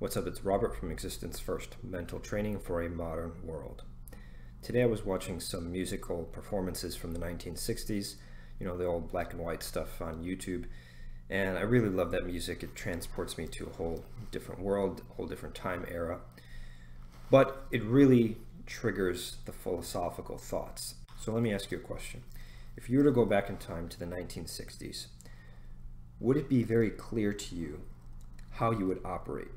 What's up, it's Robert from Existence First, mental training for a modern world. Today I was watching some musical performances from the 1960s, the old black and white stuff on YouTube, and I really love that music. It transports me to a whole different world, a whole different time era, but it really triggers the philosophical thoughts. So let me ask you a question. If you were to go back in time to the 1960s, would it be very clear to you how you would operate?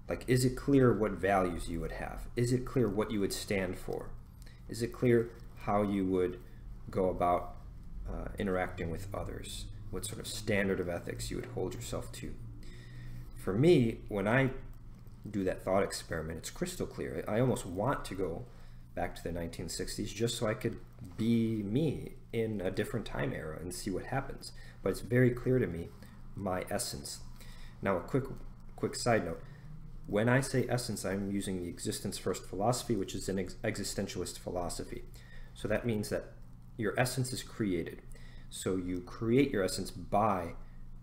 Like, is it clear what values you would have? Is it clear what you would stand for? Is it clear how you would go about interacting with others? What sort of standard of ethics you would hold yourself to? For me, when I do that thought experiment, it's crystal clear. I almost want to go back to the 1960s just so I could be me in a different time era and see what happens. But it's very clear to me, my essence. Now, a quick side note. When I say essence, I'm using the Existence First philosophy, which is an existentialist philosophy. So that means that your essence is created. So you create your essence by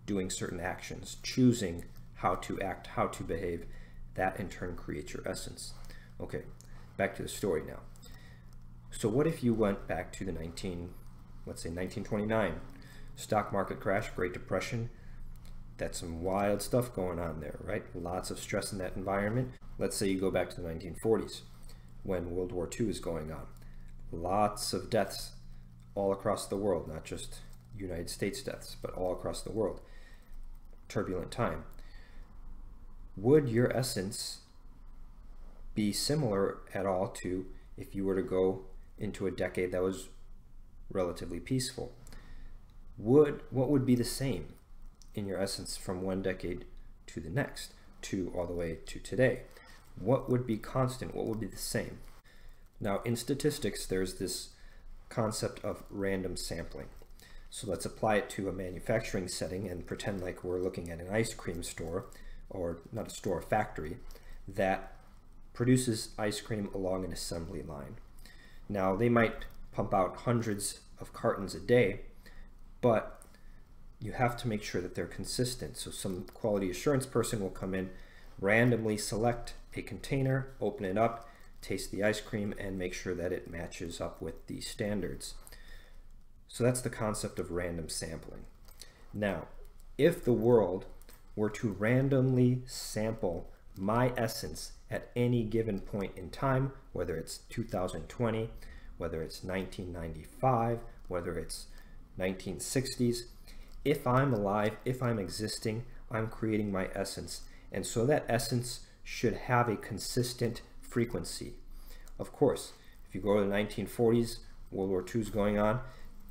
doing certain actions, choosing how to act, how to behave. That in turn creates your essence. Okay, back to the story now. So what if you went back to the 1929, stock market crash, Great Depression? That's some wild stuff going on there, right? Lots of stress in that environment. Let's say you go back to the 1940s when World War II is going on. Lots of deaths all across the world, not just United States deaths, but all across the world. Turbulent time. Would your essence be similar at all to if you were to go into a decade that was relatively peaceful? What would be the same in your essence from one decade to the next, to all the way to today? What would be constant? What would be the same? Now, in statistics, there's this concept of random sampling. So let's apply it to a manufacturing setting and pretend like we're looking at an ice cream store, or not a store, a factory, that produces ice cream along an assembly line. Now, they might pump out hundreds of cartons a day, but you have to make sure that they're consistent. So some quality assurance person will come in, randomly select a container, open it up, taste the ice cream, and make sure that it matches up with the standards. So that's the concept of random sampling. Now, if the world were to randomly sample my essence at any given point in time, whether it's 2020, whether it's 1995, whether it's 1960s, if I'm alive, if I'm existing, I'm creating my essence. And so that essence should have a consistent frequency. Of course, if you go to the 1940s, World War II is going on,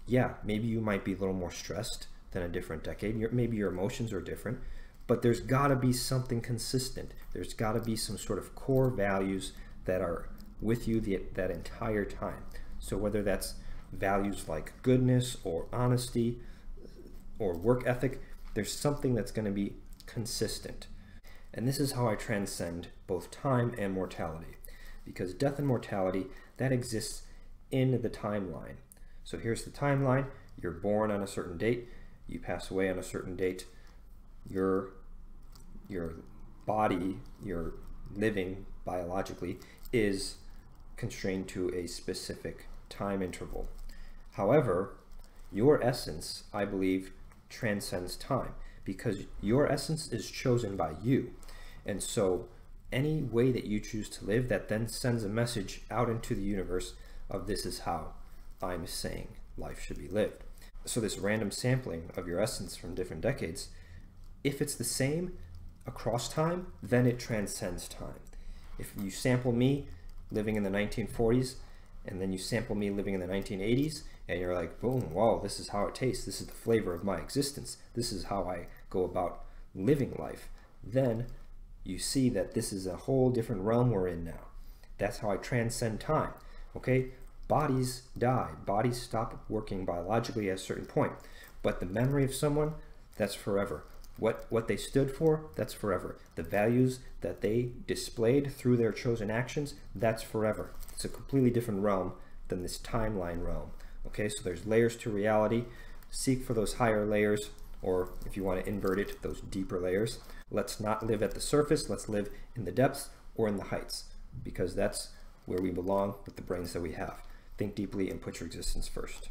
yeah, maybe you might be a little more stressed than a different decade. Maybe your emotions are different, but there's gotta be something consistent. There's gotta be some sort of core values that are with you that entire time. So whether that's values like goodness or honesty, or work ethic, there's something that's going to be consistent. And this is how I transcend both time and mortality, because death and mortality, that exists in the timeline. So here's the timeline. You're born on a certain date, you pass away on a certain date. Your body, your living biologically, is constrained to a specific time interval. However, your essence, I believe, transcends time, because your essence is chosen by you. And so any way that you choose to live, that then sends a message out into the universe of this is how I'm saying life should be lived. So this random sampling of your essence from different decades, if it's the same across time, then it transcends time. If you sample me living in the 1940s, and then you sample me living in the 1980s, and you're like, boom, wow, this is how it tastes. This is the flavor of my existence. This is how I go about living life. Then you see that this is a whole different realm we're in now. That's how I transcend time, okay? Bodies die. Bodies stop working biologically at a certain point. But the memory of someone, that's forever. What they stood for, that's forever. The values that they displayed through their chosen actions, that's forever. It's a completely different realm than this timeline realm. Okay, so there's layers to reality. Seek for those higher layers. or if you want to invert it, those deeper layers. Let's not live at the surface, let's live in the depths or in the heights, because that's where we belong with the brains that we have. Think deeply and put your existence first.